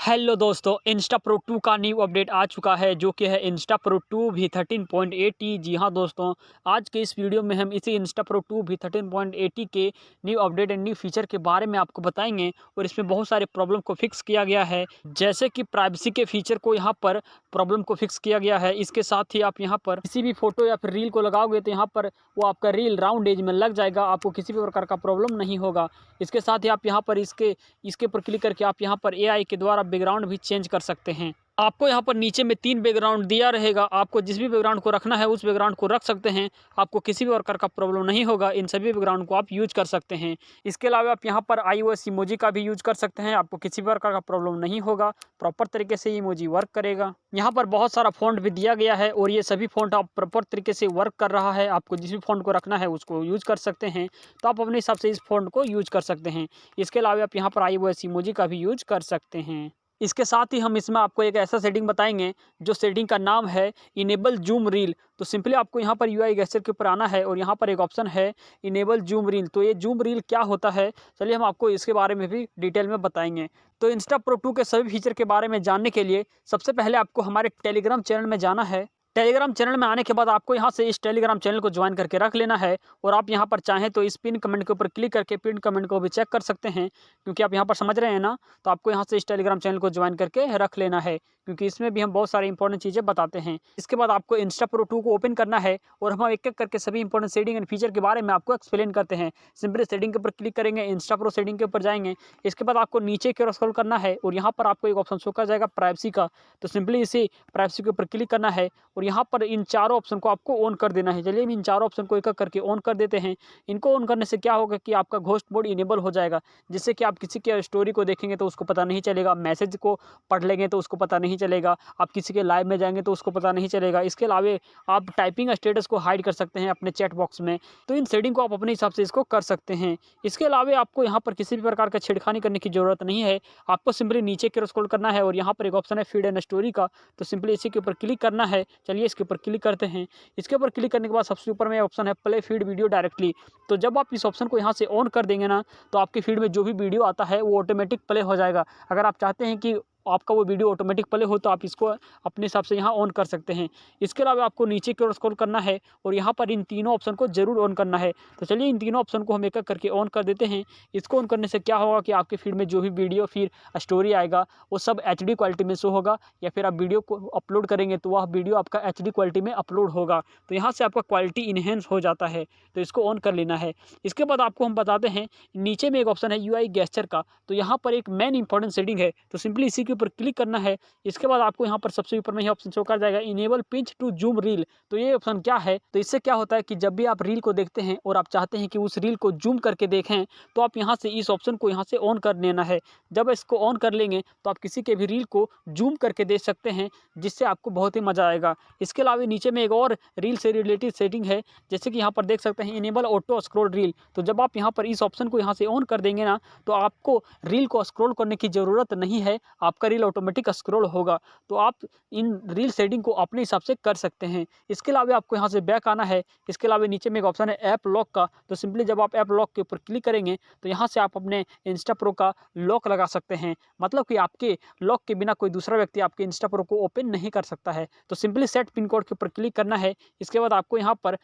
Hello दोस्तों, Insta pro 2 का new update आ चुका है जो कि है इंस्टा प्रो 2 V13.80। जी हाँ दोस्तों, आज के इस वीडियो में हम इसी इंस्टा प्रो 2 V13.80 के new update and new feature के बारे में आपको बताएंगे। और इसमें बहुत सारे प्रॉब्लम को फिक्स किया गया है, जैसे कि प्राइवेसी के फीचर को यहाँ पर प्रॉब्लम को फिक्स किया गया है। इसके साथ ही आप यहाँ पर किसी भी फोटो या फिर रील को लगाओगे तो यहाँ पर वो आपका रील राउंड एज में लग जाएगा, आपको किसी भी प्रकार का प्रॉब्लम नहीं होगा। इसके साथ ही आप यहाँ पर इसके ऊपर क्लिक करके आप यहाँ पर एआई के द्वारा बैकग्राउंड भी चेंज कर सकते हैं। आपको यहाँ पर नीचे में 3 बैकग्राउंड दिया रहेगा, आपको जिस भी बैकग्राउंड को रखना है उस बैकग्राउंड को रख सकते हैं। आपको किसी भी प्रकार का प्रॉब्लम नहीं होगा, इन सभी बैकग्राउंड को आप यूज कर सकते हैं। इसके अलावा आप यहाँ पर iOS इमोजी का भी यूज कर सकते हैं, आपको किसी भी प्रकार का प्रॉब्लम नहीं होगा, प्रॉपर तरीके से इमोजी वर्क करेगा। यहाँ पर बहुत सारा फ़ॉन्ट भी दिया गया है और ये सभी फ़ॉन्ट आप प्रॉपर तरीके से वर्क कर रहा है। आपको जिस भी फ़ॉन्ट को रखना है उसको यूज कर सकते हैं, तो आप अपने हिसाब से इस फ़ॉन्ट को यूज कर सकते हैं। इसके अलावा आप यहाँ पर iOS इमोजी का भी यूज कर सकते हैं। इसके साथ ही हम इसमें आपको एक ऐसा सेटिंग बताएंगे जो सेटिंग का नाम है इनेबल जूम रील। तो सिंपली आपको यहाँ पर यूआई गेस्चर के ऊपर आना है और यहाँ पर एक ऑप्शन है इनेबल जूम रील। तो ये जूम रील क्या होता है, चलिए हम आपको इसके बारे में भी डिटेल में बताएंगे। तो इंस्टा प्रो 2 के सभी फीचर के बारे में जानने के लिए सबसे पहले आपको हमारे टेलीग्राम चैनल में जाना है। टेलीग्राम चैनल में आने के बाद आपको यहाँ से इस टेलीग्राम चैनल को ज्वाइन करके रख लेना है। और आप यहाँ पर चाहें तो इस पिन कमेंट के ऊपर क्लिक करके पिन कमेंट को भी चेक कर सकते हैं, क्योंकि आप यहाँ पर समझ रहे हैं ना। तो आपको यहाँ से इस टेलीग्राम चैनल को ज्वाइन करके रख लेना है, क्योंकि इसमें भी हम बहुत सारी इंपॉर्टेंट चीज़ें बताते हैं। इसके बाद आपको इंस्टा प्रो 2 को ओपन करना है और हम एक एक करके सभी इंपॉर्टेंट सेटिंग एंड फीचर के बारे में आपको एक्सप्लेन करते हैं। सिंपली सेटिंग के ऊपर क्लिक करेंगे, इंस्टा प्रो सेटिंग के ऊपर जाएंगे। इसके बाद आपको नीचे की ओर स्क्रॉल करना है और यहाँ पर आपको एक ऑप्शन शो कर जाएगा प्राइवेसी का। तो सिंपली इसे प्राइवेसी के ऊपर क्लिक करना है और यहाँ पर इन चारों ऑप्शन को आपको ऑन कर देना है। चलिए हम इन चारों ऑप्शन को एक एक करके ऑन कर देते हैं। इनको ऑन करने से क्या होगा कि आपका घोस्ट मोड इनेबल हो जाएगा, जिससे कि आप किसी के स्टोरी को देखेंगे तो उसको पता नहीं चलेगा, मैसेज को पढ़ लेंगे तो उसको पता नहीं चलेगा, आप किसी के लाइव में जाएंगे तो उसको पता नहीं चलेगा। इसके अलावा आप टाइपिंग स्टेटस को हाइड कर सकते हैं अपने चैट बॉक्स में। तो इन सेटिंग को आप अपने हिसाब से इसको कर सकते हैं। इसके अलावा आपको यहाँ पर किसी भी प्रकार का छेड़खानी करने की जरूरत नहीं है। आपको सिंपली नीचे की ओर स्क्रॉल करना है और यहाँ पर एक ऑप्शन है फीड एंड स्टोरी का। तो सिंपली इसी के ऊपर क्लिक करना है। चलिए इसके ऊपर क्लिक करते हैं। इसके ऊपर क्लिक करने के बाद सबसे ऊपर में ऑप्शन है प्ले फीड वीडियो डायरेक्टली। तो जब आप इस ऑप्शन को यहाँ से ऑन कर देंगे ना, तो आपके फीड में जो भी वीडियो आता है वो ऑटोमेटिक प्ले हो जाएगा। अगर आप चाहते हैं कि आपका वो वीडियो ऑटोमेटिक प्ले हो तो आप इसको अपने हिसाब से यहाँ ऑन कर सकते हैं। इसके अलावा आपको नीचे की ओर स्क्रॉल करना है और यहाँ पर इन तीनों ऑप्शन को जरूर ऑन करना है। तो चलिए इन तीनों ऑप्शन को हम एक एक करके ऑन कर देते हैं। इसको ऑन करने से क्या होगा कि आपके फीड में जो भी वीडियो फिर स्टोरी आएगा वो सब HD क्वालिटी में शो होगा, या फिर आप वीडियो को अपलोड करेंगे तो वह वीडियो आपका HD क्वालिटी में अपलोड होगा। तो यहाँ से आपका क्वालिटी इन्हेंस हो जाता है, तो इसको ऑन कर लेना है। इसके बाद आपको हम बताते हैं नीचे में एक ऑप्शन है यूआई गेस्चर का। तो यहाँ पर एक मेन इंपॉर्टेंट सेटिंग है, तो सिंपली इसी के ऊपर क्लिक करना है। इसके बाद आपको यहाँ पर सबसे ऊपर में ही ऑप्शन शो कर जाएगा enable pinch to zoom reel. तो ये ऑप्शन क्या है, तो इससे क्या होता है कि जब भी आप रील को देखते हैं और आप चाहते हैं कि उस रील को जूम करके देखें, तो आप यहाँ से इस ऑप्शन को यहाँ से ऑन कर लेना है। जब इसको ऑन कर लेंगे तो आप किसी के भी रील को जूम करके देख सकते हैं, जिससे आपको बहुत ही मजा आएगा। इसके अलावा नीचे में एक और रील से रिलेटेड सेटिंग है, जैसे कि यहाँ पर देख सकते हैं इनेबल ऑटो स्क्रॉल रील। तो जब आप यहाँ पर इस ऑप्शन को यहाँ से ऑन कर देंगे ना, तो आपको रील को स्क्रॉल करने की ज़रूरत नहीं है, आपका रील ऑटोमेटिक स्क्रॉल होगा। तो आप इन रील सेटिंग को अपने हिसाब से कर सकते हैं। इसके अलावा आपको यहाँ से बैक आना है। इसके अलावा नीचे में एक ऑप्शन है ऐप लॉक का। तो सिंपली जब आप ऐप लॉक के ऊपर क्लिक करेंगे तो यहाँ से आप अपने इंस्टा प्रो का लॉक लगा सकते हैं, मतलब कि आपके लॉक के बिना कोई दूसरा व्यक्ति आपके इंस्टा प्रो को ओपन नहीं कर सकता है। तो सिंपली सेट पिन कोड के ऊपर क्लिक करना है। इसके बाद आपको यहाँ पर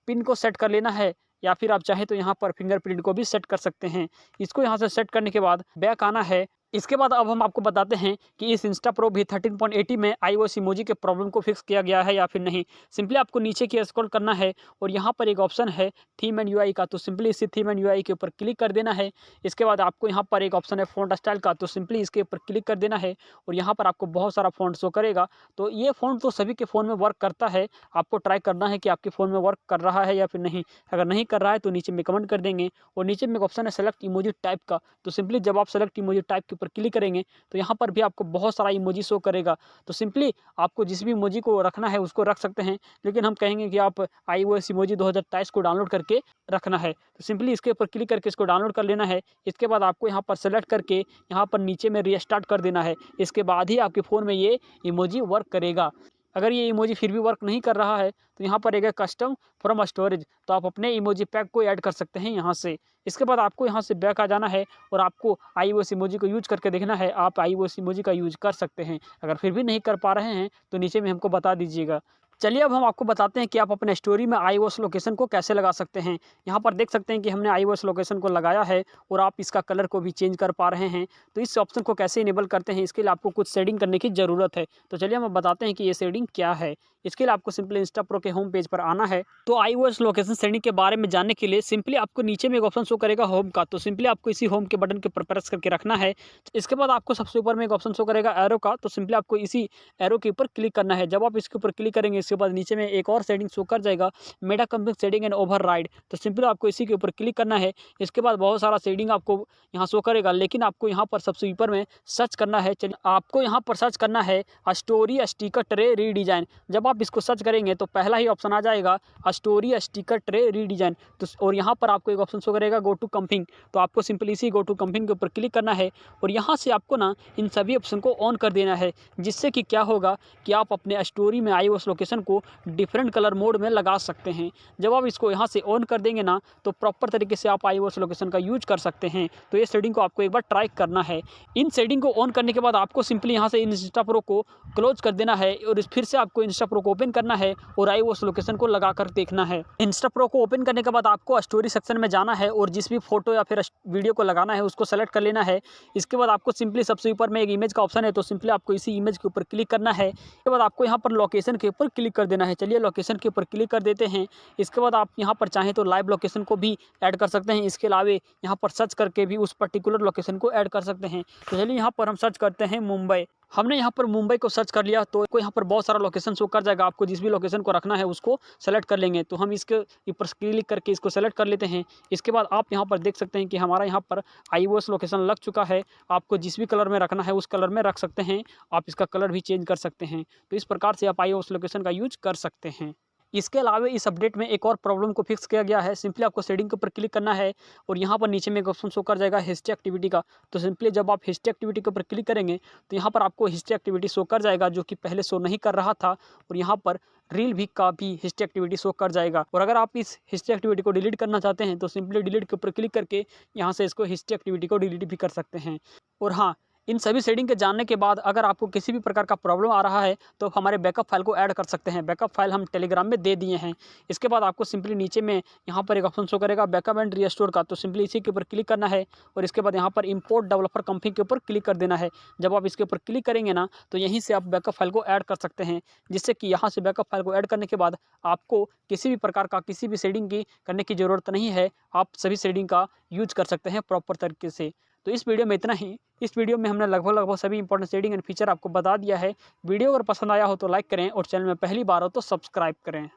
पिन को सेट कर लेना है, या फिर आप चाहें तो यहाँ पर फिंगरप्रिंट को भी सेट कर सकते हैं। इसको यहाँ से सेट करने के बाद बैक आना है। इसके बाद अब हम आपको बताते हैं कि इस इंस्टा प्रो V13.80 में iOS इमोजी के प्रॉब्लम को फिक्स किया गया है या फिर नहीं। सिंपली आपको नीचे की स्क्रॉल करना है और यहाँ पर एक ऑप्शन है थीम एंड यूआई का। तो सिंपली इसी थीम एंड यूआई के ऊपर क्लिक कर देना है। इसके बाद आपको यहाँ पर एक ऑप्शन है फ़ॉन्ट स्टाइल का। तो सिंपली इसके ऊपर क्लिक कर देना है और यहाँ पर आपको बहुत सारा फ़ॉन्ट शो करेगा। तो ये फ़ॉन्ट तो सभी के फ़ोन में वर्क करता है, आपको ट्राई करना है कि आपके फ़ोन में वर्क कर रहा है या फिर नहीं। अगर नहीं कर रहा है तो नीचे में कमेंट कर देंगे। और नीचे में एक ऑप्शन है सेलेक्ट इमोजी टाइप का। तो सिंपली जब आप सेलेक्ट इमोजी टाइप के ऊपर क्लिक करेंगे तो यहाँ पर भी आपको बहुत सारा इमोजी शो करेगा। तो सिंपली आपको जिस भी इमोजी को रखना है उसको रख सकते हैं, लेकिन हम कहेंगे कि आप iOS इमोजी 2023 को डाउनलोड करके रखना है। तो सिंपली इसके ऊपर क्लिक करके इसको डाउनलोड कर लेना है। इसके बाद आपको यहाँ पर सेलेक्ट करके यहाँ पर नीचे में रीस्टार्ट कर देना है। इसके बाद ही आपके फ़ोन में ये इमोजी वर्क करेगा। अगर ये इमोजी फिर भी वर्क नहीं कर रहा है तो यहाँ पर एक कस्टम फ्रॉम स्टोरेज, तो आप अपने इमोजी पैक को ऐड कर सकते हैं यहाँ से। इसके बाद आपको यहाँ से बैक आ जाना है और आपको iOS इमोजी को यूज करके देखना है, आप iOS इमोजी का यूज कर सकते हैं। अगर फिर भी नहीं कर पा रहे हैं तो नीचे में हमको बता दीजिएगा। चलिए अब हम आपको बताते हैं कि आप अपने स्टोरी में iOS लोकेशन को कैसे लगा सकते हैं। यहाँ पर देख सकते हैं कि हमने iOS लोकेशन को लगाया है और आप इसका कलर को भी चेंज कर पा रहे हैं। तो इस ऑप्शन को कैसे इनेबल करते हैं, इसके लिए आपको कुछ सेटिंग करने की ज़रूरत है। तो चलिए हम बताते हैं कि ये सेटिंग क्या है। इसके लिए आपको सिंपली इंस्टा प्रो के होम पेज पर आना है। तो iOS लोकेशन सेटिंग के बारे में जानने के लिए सिंपली आपको नीचे में एक ऑप्शन शो करेगा होम का, तो सिंपली आपको इसी होम के बटन के ऊपर प्रेस करके रखना है। इसके बाद आपको सबसे ऊपर में एक ऑप्शन शो करेगा एरो का, तो सिंपली आपको इसी एरो के ऊपर क्लिक करना है। जब आप इसके ऊपर क्लिक करेंगे इसके बाद नीचे में एक और सेटिंग शो कर जाएगा, Meta company setting and override, तो सिंपली आपको इसी के ऊपर क्लिक करना है। इसके बाद बहुत सारा सेटिंग आपको यहाँ शो करेगा, लेकिन आपको यहाँ पर सबसे ऊपर में सर्च करना है। चलिए आपको यहाँ पर सर्च करना है स्टोरी स्टिकर ट्रे रीडिजाइन। जब आप इसको सर्च करेंगे तो पहला ही ऑप्शन आ जाएगा स्टोरी स्टिकर ट्रे रीडिजाइन, तो और यहाँ पर आपको एक ऑप्शन शो करेगा गो टू कंपिंग, तो आपको सिंपली इसी गो टू कंपिंग के ऊपर क्लिक करना है और यहाँ से आपको ना इन सभी ऑप्शन को ऑन कर देना है, जिससे कि क्या होगा कि आप अपने स्टोरी में iOS लोकेशन को डिफरेंट कलर मोड में लगा सकते हैं। जब आप इसको यहाँ से ऑन कर देंगे ना तो प्रॉपर तरीके से आप iOS लोकेशन का यूज कर सकते हैं। तो ये सेटिंग को आपको एक बार ट्राई करना है। इन सेटिंग को ऑन करने के बाद आपको सिंपली यहाँ से इंस्टा प्रो को क्लोज कर देना है और फिर से आपको इंस्टा प्रो को ओपन करना है और iOS लोकेशन को लगा कर देखना है। इंस्टा प्रो को ओपन करने के बाद आपको स्टोरी सेक्शन में जाना है और जिस भी फोटो या फिर वीडियो को लगाना है उसको सेलेक्ट कर लेना है। इसके बाद आपको सिंपली सबसे ऊपर में एक इमेज का ऑप्शन है, तो सिंपली आपको इसी इमेज के ऊपर क्लिक करना है। इसके बाद आपको यहाँ पर लोकेशन के ऊपर क्लिक कर देना है। चलिए लोकेशन के ऊपर क्लिक कर देते हैं। इसके बाद आप यहाँ पर चाहें तो लाइव लोकेशन को भी ऐड कर सकते हैं। इसके अलावा यहाँ पर सर्च करके भी उस पर्टिकुलर लोकेशन को ऐड कर सकते हैं। तो चलिए यहाँ पर हम सर्च करते हैं मुंबई। हमने यहाँ पर मुंबई को सर्च कर लिया तो यहाँ पर बहुत सारा लोकेशन शो कर जाएगा। आपको जिस भी लोकेशन को रखना है उसको सेलेक्ट कर लेंगे। तो हम इसके ऊपर क्लिक करके इसको सेलेक्ट कर लेते हैं। इसके बाद आप यहाँ पर देख सकते हैं कि हमारा यहाँ पर iOS लोकेशन लग चुका है। आपको जिस भी कलर में रखना है उस कलर में रख सकते हैं। आप इसका कलर भी चेंज कर सकते हैं। तो इस प्रकार से आप iOS लोकेशन का यूज कर सकते हैं। इसके अलावा इस अपडेट में एक और प्रॉब्लम को फिक्स किया गया है। सिंपली आपको सेटिंग के ऊपर क्लिक करना है और यहाँ पर नीचे में एक ऑप्शन शो कर जाएगा हिस्ट्री एक्टिविटी का, तो सिंपली जब आप हिस्ट्री एक्टिविटी के ऊपर क्लिक करेंगे तो यहाँ पर आपको हिस्ट्री एक्टिविटी शो कर जाएगा, जो कि पहले शो नहीं कर रहा था। और यहाँ पर रील भी का भी हिस्ट्री एक्टिविटी शो कर जाएगा। और अगर आप इस हिस्ट्री एक्टिविटी को डिलीट करना चाहते हैं तो सिंपली डिलीट के ऊपर क्लिक करके यहाँ से इसको हिस्ट्री एक्टिविटी को डिलीट भी कर सकते हैं। और हाँ, इन सभी सेटिंग के जानने के बाद अगर आपको किसी भी प्रकार का प्रॉब्लम आ रहा है तो हमारे बैकअप फाइल को ऐड कर सकते हैं। बैकअप फाइल हम टेलीग्राम में दे दिए हैं। इसके बाद आपको सिंपली नीचे में यहाँ पर एक ऑप्शन शो करेगा बैकअप एंड रीस्टोर का, तो सिंपली इसी के ऊपर क्लिक करना है और इसके बाद यहाँ पर इंपोर्ट डेवलपर कंपनी के ऊपर क्लिक कर देना है। जब आप इसके ऊपर क्लिक करेंगे ना तो यहीं से आप बैकअप फाइल को ऐड कर सकते हैं, जिससे कि यहाँ से बैकअप फाइल को ऐड करने के बाद आपको किसी भी प्रकार का किसी भी सेटिंग की करने की ज़रूरत नहीं है। आप सभी सेटिंग का यूज कर सकते हैं प्रॉपर तरीके से। तो इस वीडियो में इतना ही। इस वीडियो में हमने लगभग सभी इंपॉर्टेंट सेटिंग एंड फीचर आपको बता दिया है। वीडियो अगर पसंद आया हो तो लाइक करें और चैनल में पहली बार हो तो सब्सक्राइब करें।